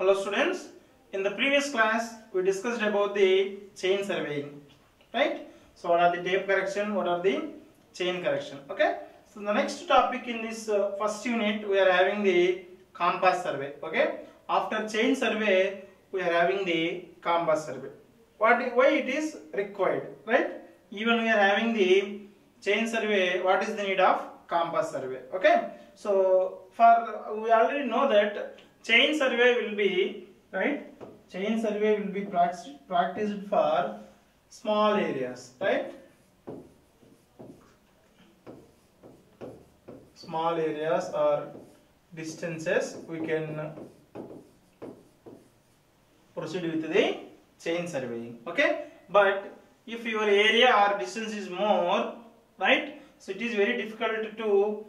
Hello students, in the previous class we discussed about the chain surveying, right? So what are the tape correction, what are the chain correction, okay? So the next topic in this first unit we are having the compass survey, okay? After chain survey we are having the compass survey. Why it is required, right? Even we are having the chain survey, what is the need of compass survey, okay? So we already know that chain survey will be, right? Chain survey will be practiced for small areas, right? Small areas or distances we can proceed with the chain surveying, okay? But if your area or distance is more, right? So it is very difficult to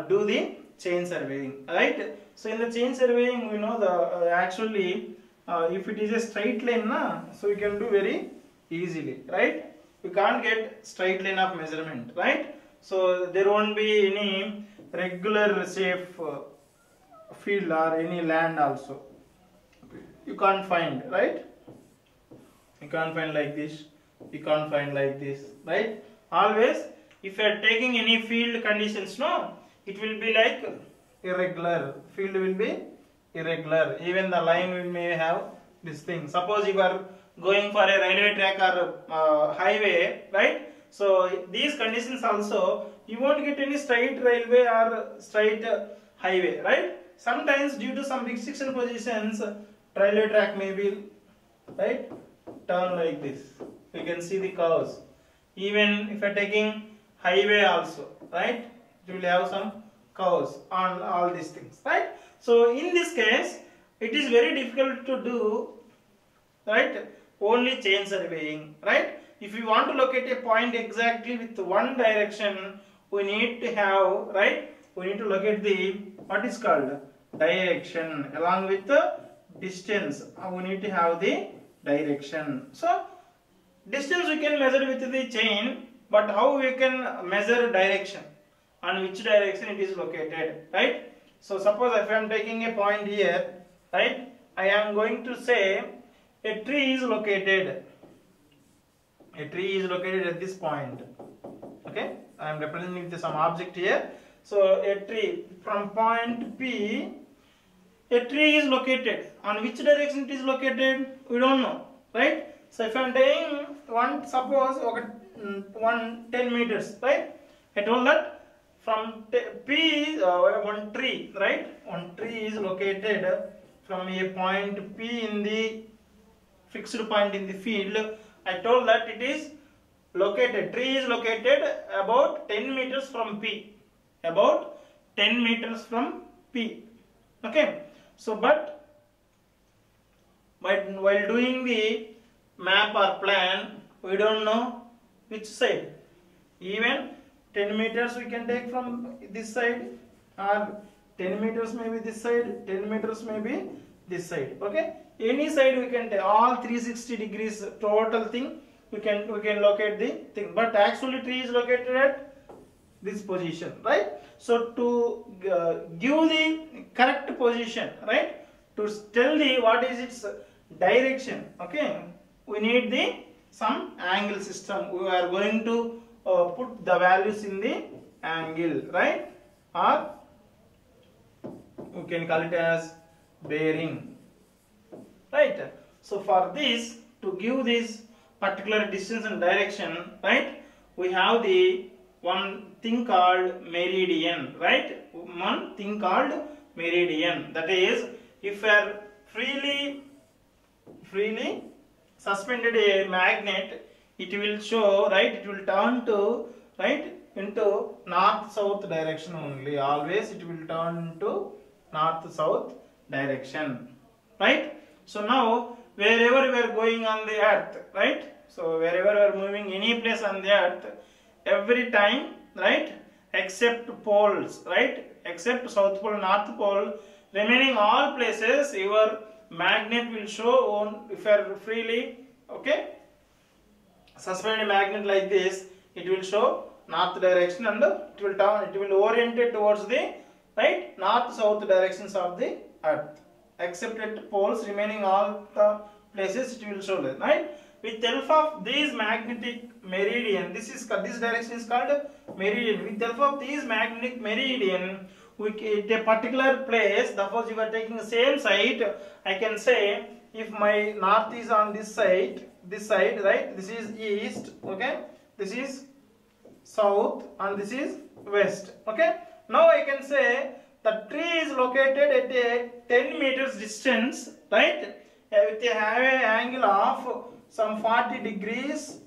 do the chain surveying, right? So in the chain surveying we know the actually if it is a straight line so we can do very easily, right? We can't get straight line of measurement, right? So there won't be any regular safe field or any land also you can't find, right? You can't find like this, you can't find like this, right? Always if you are taking any field conditions, no, it will be like irregular, field will be irregular, even the line may have this thing. Suppose you are going for a railway track or highway, right? So these conditions also you won't get any straight railway or straight highway, right? Sometimes due to some restriction positions railway track may be, right, turn like this, you can see the curves. Even if you are taking highway also, right, it will have some curves on all these things, right? So in this case it is very difficult to do, right, only chain surveying, right? If you want to locate a point exactly with one direction, we need to have, right, we need to locate the what is called direction along with the distance. We need to have the direction. So distance we can measure with the chain, but how we can measure direction, on which direction it is located, right? So suppose if I am taking a point here, right, I am going to say a tree is located. A tree is located at this point. Okay, I am representing with some object here. So a tree from point P, a tree is located. On which direction it is located? We don't know, right? So if I am taking one, suppose 10 meters, right? I told that from P one tree, right? One tree is located from a point P in the fixed point in the field. I told that it is located, tree is located about 10 meters from P, about 10 meters from P, okay? So but while doing the map or plan, we don't know which side. Even 10 meters we can take from this side, or 10 meters maybe this side, 10 meters maybe this side, okay? Any side we can take, all 360 degrees total thing we can locate the thing, but actually tree is located at this position, right? So to give the correct position, right, to tell the what is its direction, okay, we need the some angle system. We are going to put the values in the angle, right, or we can call it as bearing, right? So for this, to give this particular distance and direction, right, we have the one thing called meridian, right? One thing called meridian. That is, if we are freely suspended a magnet, it will show, right, it will turn to, right, into north-south direction only. Always it will turn into north-south direction, right? So now wherever we are going on the earth, right, so wherever we are moving any place on the earth, every time, right, except poles, right, except south pole, north pole, remaining all places your magnet will show on, if you are freely, okay, suspend a magnet like this, it will show north direction and it will turn, it will orient it towards the, right, north south directions of the earth. except at poles, remaining all the places it will show that, right? With help of these magnetic meridian, this direction is called meridian. With help of these magnetic meridian, we at a particular place, suppose you are taking the same site, I can say if my north is on this side, right? This is east, okay? This is south and this is west, okay? Now I can say the tree is located at a 10 meters distance, right? With a have an angle of some 40 degrees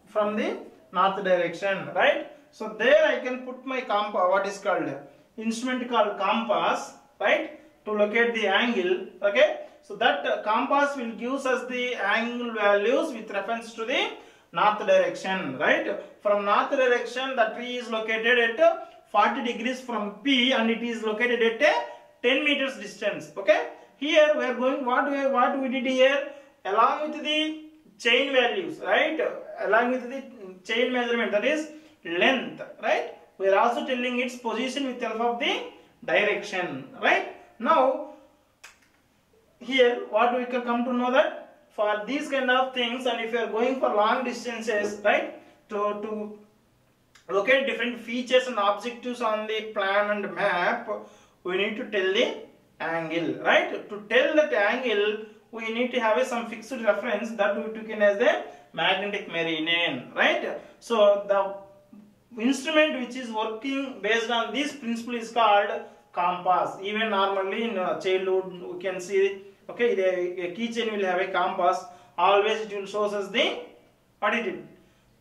from the north direction, right? So there I can put my compass, what is called instrument called compass, right? To locate the angle, okay? So that compass will give us the angle values with reference to the north direction, right? From north direction, the tree is located at 40 degrees from P and it is located at a 10 meters distance, okay? Here we are going, what we did here, along with the chain values, right? Along with the chain measurement, that is length, right? We are also telling its position with help of the direction, right? Now, here what we can come to know that for these kind of things, and if you are going for long distances, right, to locate different features and objectives on the plan and map, we need to tell the angle, right? To tell that angle, we need to have some fixed reference that we took in as the magnetic meridian, right? So the instrument which is working based on this principle is called compass. Even normally in childhood we can see, okay, a keychain will have a compass. Always it will show us the, what it is?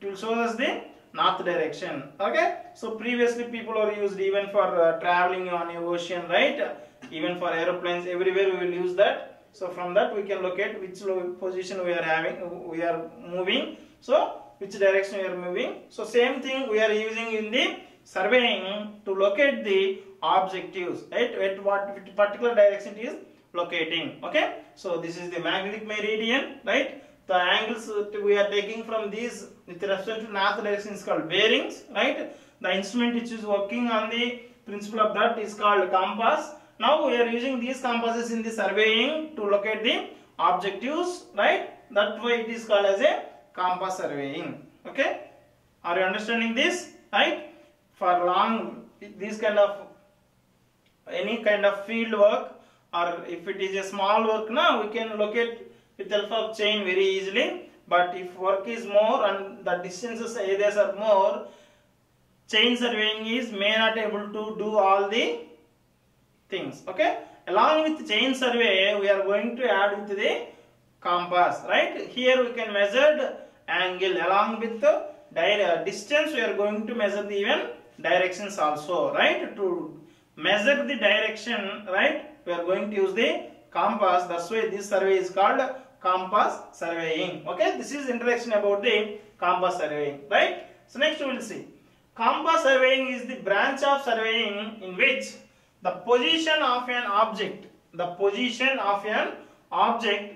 It will show us the north direction, okay? So previously people are used even for traveling on a ocean, right? Even for aeroplanes, everywhere we will use that. So from that we can locate which position we are having, we are moving. So which direction we are moving. So same thing we are using in the surveying to locate the objectives, right? At what particular direction it is locating, okay? So this is the magnetic meridian, right? The angles we are taking from these with respect to north direction is called bearings, right? The instrument which is working on the principle of that is called compass. Now we are using these compasses in the surveying to locate the objectives, right? That's why it is called as a compass surveying, okay? Are you understanding this, right? For long, this kind of, any kind of field work, or if it is a small work, now we can locate with the help of chain very easily. But if work is more and the distances areas are more, chain surveying is may not able to do all the things, okay? Along with chain survey, we are going to add with the compass, right? Here we can measure the angle. Along with the distance, we are going to measure the even directions also, right? To measure the direction, right, we are going to use the compass. That's why this survey is called compass surveying, okay? This is introduction about the compass surveying, right? So next we will see, compass surveying is the branch of surveying in which the position of an object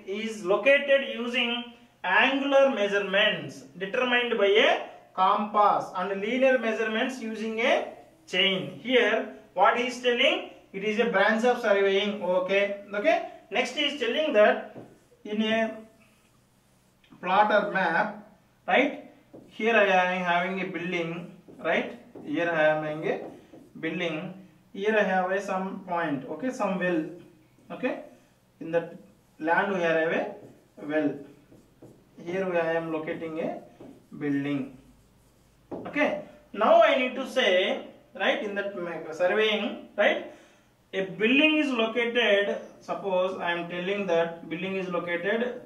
is located using angular measurements determined by a compass and linear measurements using a chain. Here what he is telling, it is a branch of surveying, okay? Next he is telling that in a plot or map, right? Here I am having a building, right? Here I am having a building. Here I have some point, okay, some well, okay? In that land we have a well. Here I am locating a building, okay? Now I need to say, right, in that surveying, right, a building is located, suppose I am telling that building is located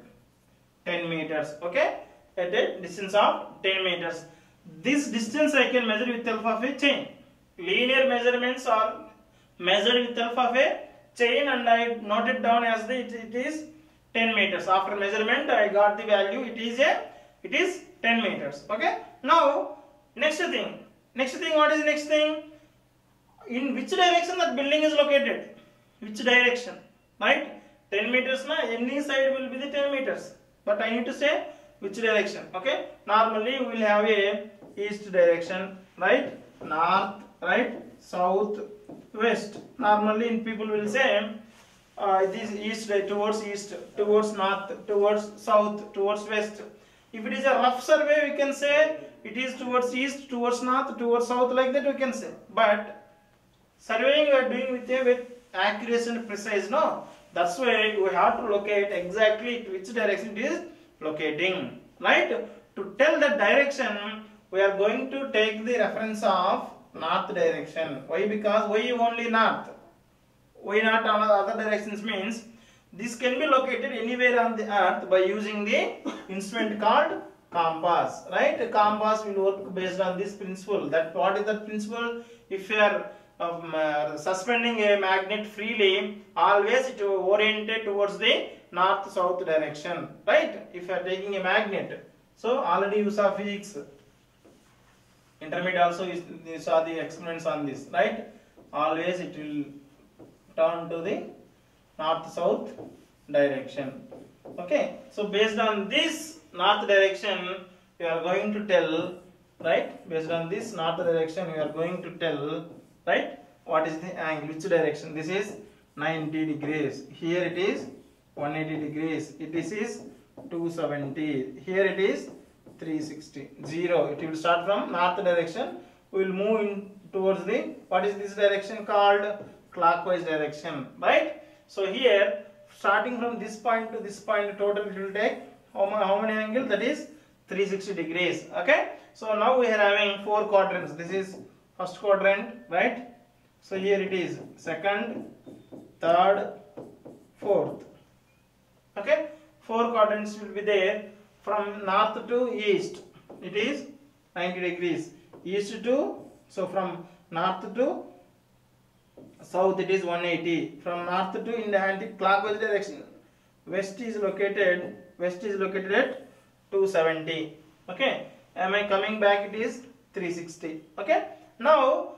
10 meters, okay, at a distance of 10 meters. This distance I can measure with help of a chain. Linear measurements are measured with help of a chain, and I noted down as it is 10 meters. After measurement I got the value, it is 10 meters, okay? Now next thing, what is next thing? In which direction that building is located? Which direction, right? 10 meters na, any side will be the 10 meters, but I need to say which direction, okay? Normally we will have a east direction, right? North, right? South, west. Normally people will say this east, towards north, towards south, towards west. If it is a rough survey, we can say it is towards east, towards north, towards south, like that we can say. But surveying we are doing with accuracy and precise, no? That's why we have to locate exactly which direction it is locating, right? To tell the direction, we are going to take the reference of north direction. Why? Because why only north? Why not other directions? Means this can be located anywhere on the earth by using the instrument called compass, right? A compass will work based on this principle. That what is the principle? If you are suspending a magnet freely, always it will oriented towards the north-south direction, right? If you are taking a magnet, so already you saw physics. Intermediate also you saw the experiments on this, right? Always it will turn to the north-south direction. Okay, so based on this north direction, we are going to tell, right? Based on this north direction, we are going to tell, right? What is the angle? Which direction? This is 90 degrees. Here it is 180 degrees. This is 270. Here it is 360. 0. It will start from north direction. We will move in towards the, what is this direction called? Clockwise direction, right? So here, starting from this point to this point, total it will take how many angles? That is 360 degrees. Okay. So now we are having 4 quadrants. This is first quadrant, right? So here it is second, third, fourth. Okay. 4 quadrants will be there. From north to east, it is 90 degrees. East to, so from north to south it is 180. From north to in the anti-clockwise direction, west is located at 270. Okay. Am I coming back? It is 360. Okay. Now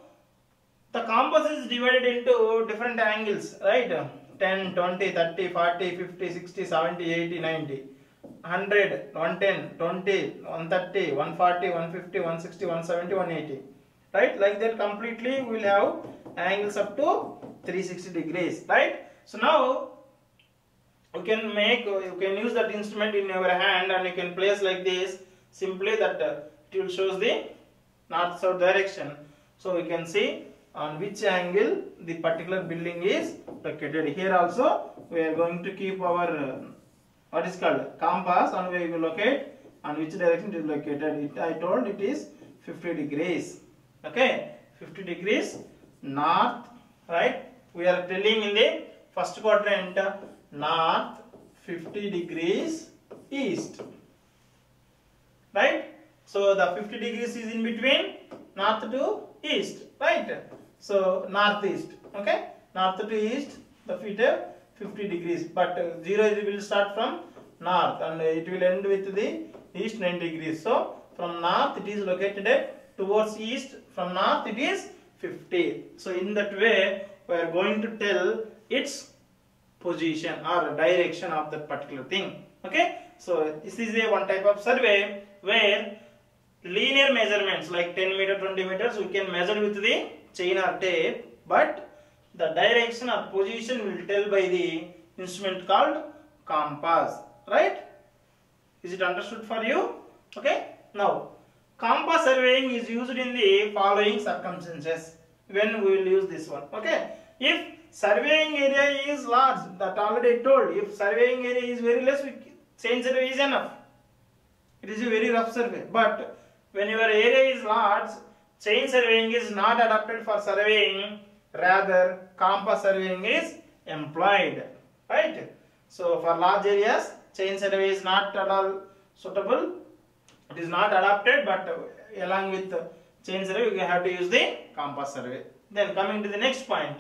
the compass is divided into different angles, right? 10, 20, 30, 40, 50, 60, 70, 80, 90, 100, 110, 20, 130, 140, 150, 160, 170, 180. Right? Like that completely we will have angles up to 360 degrees. Right? So now you can use that instrument in your hand and you can place like this. Simply that it will shows the north-south direction. So we can see on which angle the particular building is located. Here also we are going to keep our what is called compass, and we will locate on which direction it is located. I told it is 50 degrees. Okay, 50 degrees north, right? We are telling in the first quadrant north, 50 degrees east, right? So the 50 degrees is in between north to east, right? So northeast, okay? North to east, the feet have 50 degrees, but 0 will start from north and it will end with the east 90 degrees. So from north it is located at towards east, from north it is 50. So in that way we are going to tell its position or direction of that particular thing. Okay, so this is a one type of survey where linear measurements like 10 meter, 20 meters we can measure with the chain or tape, but the direction or position will tell by the instrument called compass, right? Is it understood for you? Okay, now compass surveying is used in the following circumstances when we will use this one. Okay, if surveying area is large, that already told, if surveying area is very less, chain survey is enough. It is a very rough survey. But when your area is large, chain surveying is not adapted for surveying, rather compass surveying is employed, right? So for large areas, chain survey is not at all suitable. It is not adapted, but along with chain survey, we have to use the compass survey. Then coming to the next point,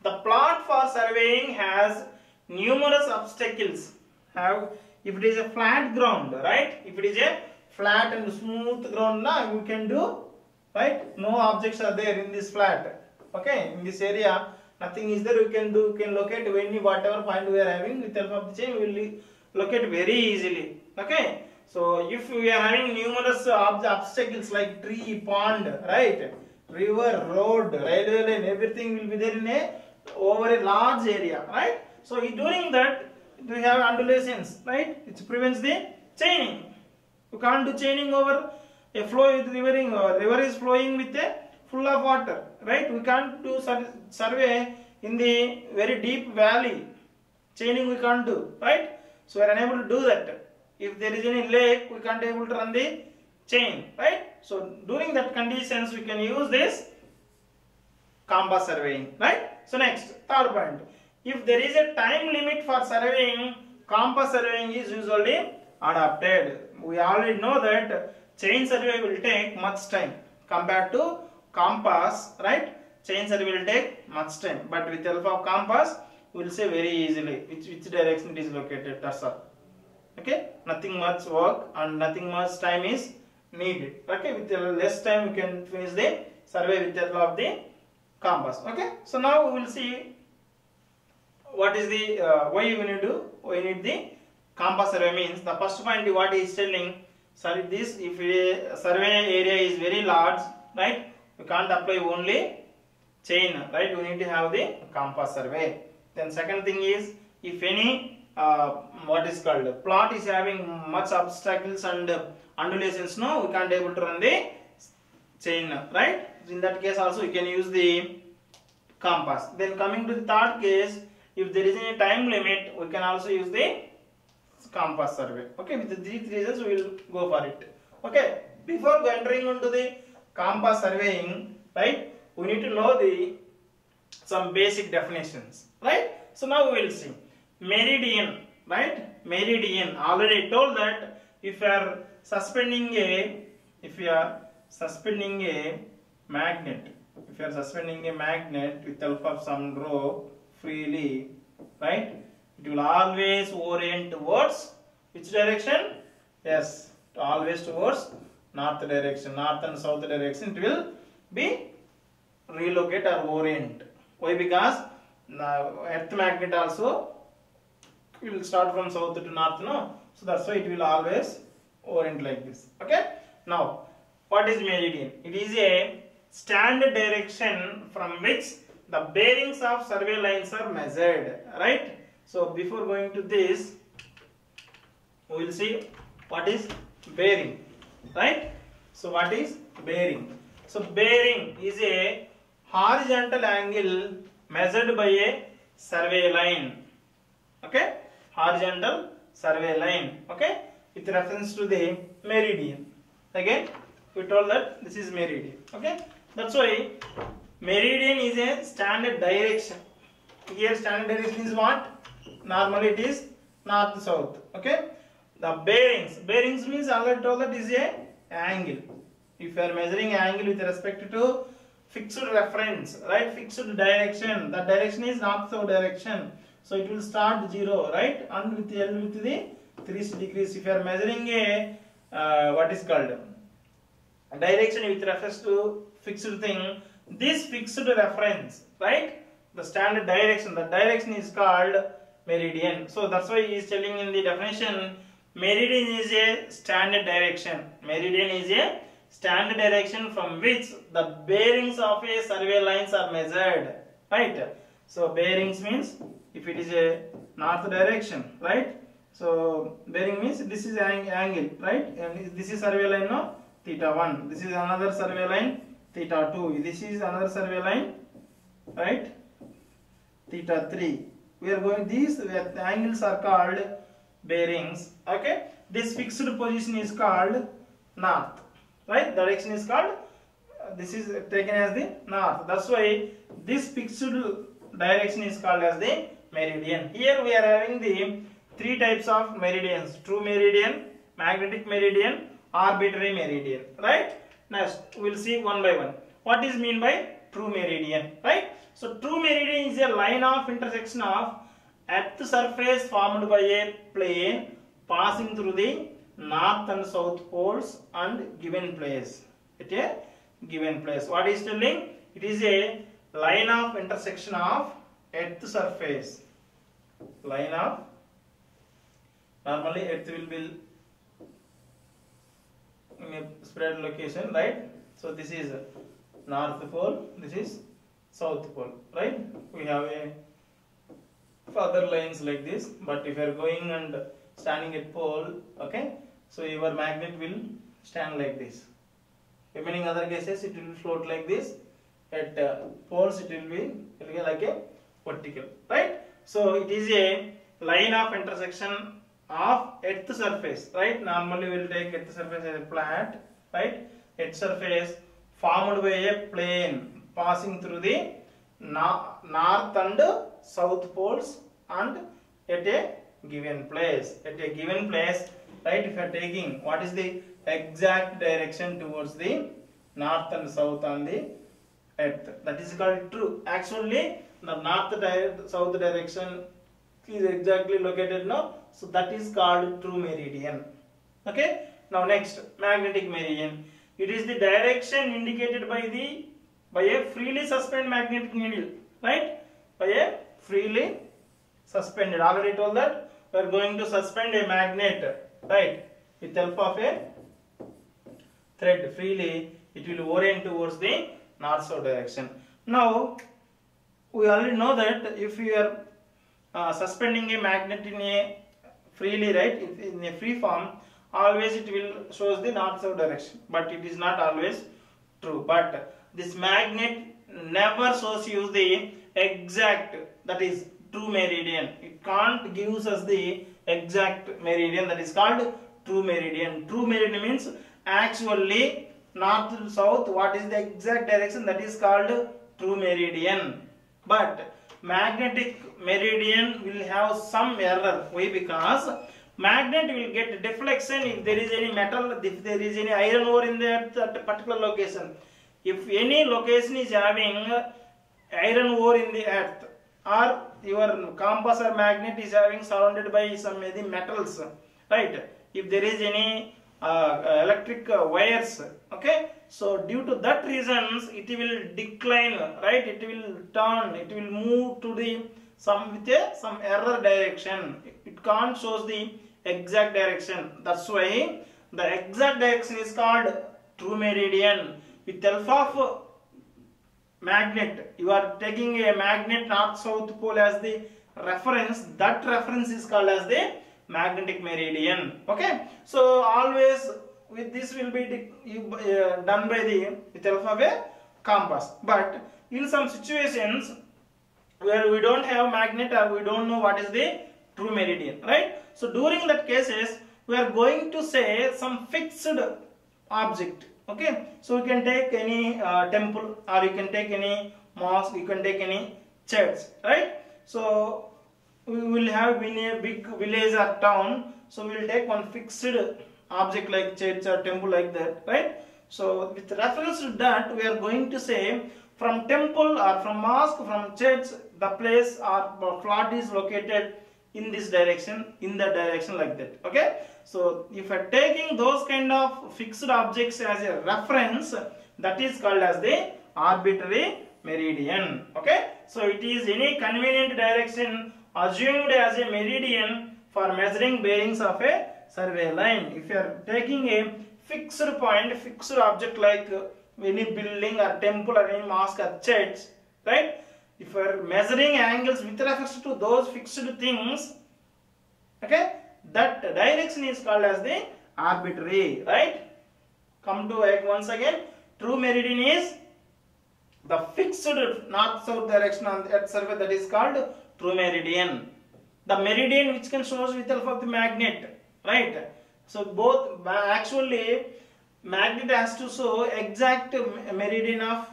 the plot for surveying has numerous obstacles. If it is a flat ground, right? If it is a flat and smooth ground, now you can do, right? No objects are there in this flat. Okay, in this area, nothing is there. You can locate whatever point we are having with the help of the chain. We will locate very easily. Okay. So if we are having numerous obstacles like tree, pond, right, river, road, railway line, everything will be there in over a large area, right? So during that we have undulations, right, which prevents the chaining. You can't do chaining over a flow with rivering, or river is flowing with a full of water, right? We can't do survey in the very deep valley. Chaining we can't do, right? So we are unable to do that. If there is any lake, we can't able to run the chain, right? So during that conditions, we can use this compass surveying, right? So next, third point. If there is a time limit for surveying, compass surveying is usually adopted. We already know that chain survey will take much time compared to compass, right? Chain survey will take much time, but with the help of compass, we will say very easily which direction it is located. That's all. Okay, nothing much work and nothing much time is needed. Okay, with less time we can finish the survey with the help of the compass. Okay, so now we will see what is the why we need to the compass survey means. The first point what he is telling, sorry, this if a survey area is very large, right, we can't apply only chain, right, we need to have the compass survey. Then second thing is, if any what is called plot is having much obstacles and undulations, no, we can't able to run the chain, right? In that case also we can use the compass. Then coming to the third case, if there is any time limit, we can also use the compass survey. Okay, with these reasons we will go for it. Okay, before entering into the compass surveying, right, we need to know the some basic definitions, right? So now we will see meridian, right? Meridian, already told that if you are suspending a magnet, with the help of some rope freely, right, it will always orient towards which direction? Yes, always towards north direction, north and south direction. It will be relocate or orient. Why? Because earth magnet also will start from south to north, no? So that's why it will always orient like this. Okay. Now, what is meridian? It is a standard direction from which the bearings of survey lines are measured, right? So before going to this, we will see what is bearing, right? So what is bearing? So bearing is a horizontal angle measured by a survey line. Okay, horizontal survey line. Okay, with reference to the meridian. Again, we told that this is meridian. Okay, that's why meridian is a standard direction. Here standard direction is what? Normally it is north south. Okay, the bearings means already told that is a angle. If you are measuring angle with respect to fixed reference, right, fixed direction, the direction is north south direction, so it will start 0, right, and with the 360 degrees. If you are measuring a what is called direction with reference to fixed thing, this fixed reference, right, the standard direction, the direction is called meridian. So that's why he is telling in the definition, meridian is a standard direction. Meridian is a standard direction from which the bearings of a survey lines are measured, right? So bearings means if it is a north direction, right? So bearing means this is angle, right? And this is survey line, no, theta 1. This is another survey line, theta 2. This is another survey line, right? Theta 3. We are going, these the angles are called bearings. Okay, this fixed position is called north, right? Direction is called this is taken as the north. That's why this fixed direction is called as the meridian. Here we are having the three types of meridians: true meridian, magnetic meridian, arbitrary meridian, right? Next we will see one by one. What is mean by true meridian, right? So true meridian is a line of intersection of earth surface formed by a plane passing through the north and south poles and given place. At a given place. What is telling? It is a line of intersection of earth surface. Line of, normally earth will be in a spread location, right? So this is north pole, this is south pole, right? We have a further lines like this. But if you are going and standing at pole, okay, so your magnet will stand like this. Remaining other cases, it will float like this. At poles, it will be like a vertical, right? So it is a line of intersection of earth surface, right? Normally we will take earth surface as a flat, right? Earth surface formed by a plane passing through the north and south poles and at a given place. At a given place, right? If you are taking what is the exact direction towards the north and south on the earth, that is called true. Actually, the north south direction is exactly located now, so that is called true meridian. Okay. Now next, magnetic meridian. It is the direction indicated by a freely suspended magnetic needle, right? By a freely suspended. Already told that we are going to suspend a magnet, right? With the help of a thread freely, it will orient towards the north-south direction. Now we already know that if you are suspending a magnet in a freely, right, in a free form, always it will shows the north-south direction, but it is not always true. But this magnet never shows you the exact, that is true meridian. It can't give us the exact meridian, that is called true meridian. True meridian means actually north to south, what is the exact direction, that is called true meridian. But magnetic meridian will have some error. Why? Because magnet will get deflection if there is any metal, if there is any iron ore in that particular location. If any location is having iron ore in the earth, or your compass or magnet is having surrounded by some metals, right? If there is any electric wires, okay, so due to that reasons it will decline, right? It will turn, it will move to the some error direction. It can't shows the exact direction. That's why the exact direction is called true meridian. With the help of magnet, you are taking a magnet north south pole as the reference. That reference is called as the magnetic meridian. Okay, so always with this will be done by the with the help of a compass. But in some situations where we don't have magnet or we don't know what is the true meridian, right? So during that cases we are going to say some fixed object. Okay, so you can take any temple, or you can take any mosque, you can take any church, right? So we will have in a big village or town, so we will take one fixed object like church or temple like that, right? So with reference to that, we are going to say from temple or from mosque, from church, the place or plot is located in this direction, in that direction, like that. Okay, so if you are taking those kind of fixed objects as a reference, that is called as the arbitrary meridian. Okay, so it is any convenient direction assumed as a meridian for measuring bearings of a survey line. If you are taking a fixed point, fixed object like any building or temple or any mosque or church, right? If you are measuring angles with reference to those fixed things, okay, that direction is called as the arbitrary, right? Come to once again, true meridian is the fixed north-south direction on the earth surface, that is called true meridian. The meridian which can show with the help of the magnet, right? So both actually magnet has to show exact meridian of,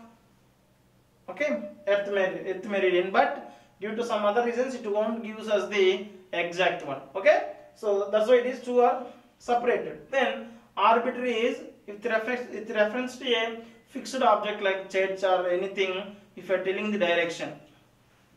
okay, earth meridian, but due to some other reasons it won't give us the exact one. Okay, so that's why it is two are separated. Then arbitrary is with reference to a fixed object like church or anything, if you are telling the direction.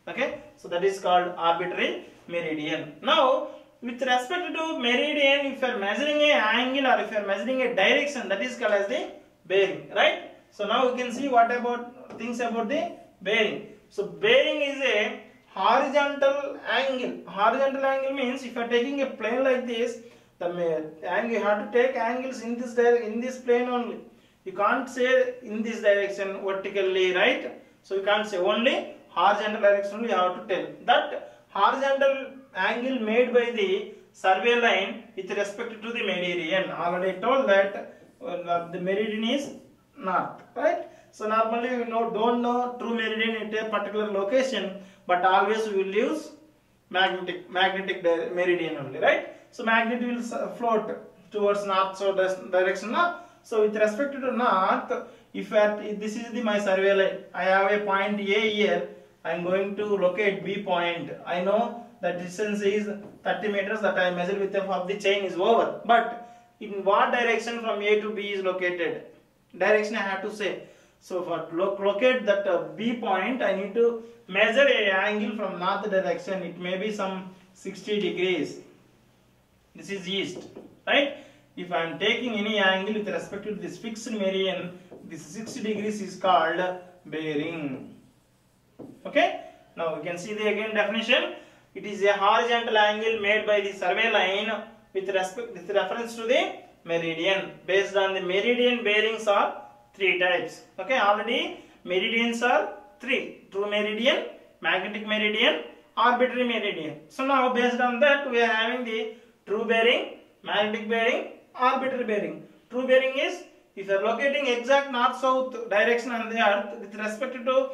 Okay, so that is called arbitrary meridian. Now with respect to meridian, if you are measuring a angle or if you are measuring a direction, that is called as the bearing, right? So now you can see what about things about the bearing. So bearing is a horizontal angle. Horizontal angle means if you are taking a plane like this, the angle, you have to take angles in this plane only. You can't say in this direction vertically, right? So you can't say only horizontal direction only, you have to tell. That horizontal angle made by the survey line with respect to the meridian. Already told that the meridian is north, right? So normally we don't know true meridian at a particular location, but always we will use magnetic meridian only, right? So magnet will float towards north so direction. So with respect to north, if this is my survey line, I have a point A here. I am going to locate B point. I know that distance is 30 meters that I measure with the help of the chain is over. But in what direction from A to B is located? Direction I have to say. So for locate that B point, I need to measure a angle from north direction. It may be some 60 degrees. This is east, right? If I am taking any angle with respect to this fixed meridian, this 60 degrees is called bearing. Okay? Now we can see the again definition. It is a horizontal angle made by the survey line with reference to the meridian. Based on the meridian, bearings are 3 types. Okay, already meridians are 3. True meridian, magnetic meridian, arbitrary meridian. So now based on that we are having the true bearing, magnetic bearing, arbitrary bearing. True bearing is if you are locating exact north-south direction on the earth with respect to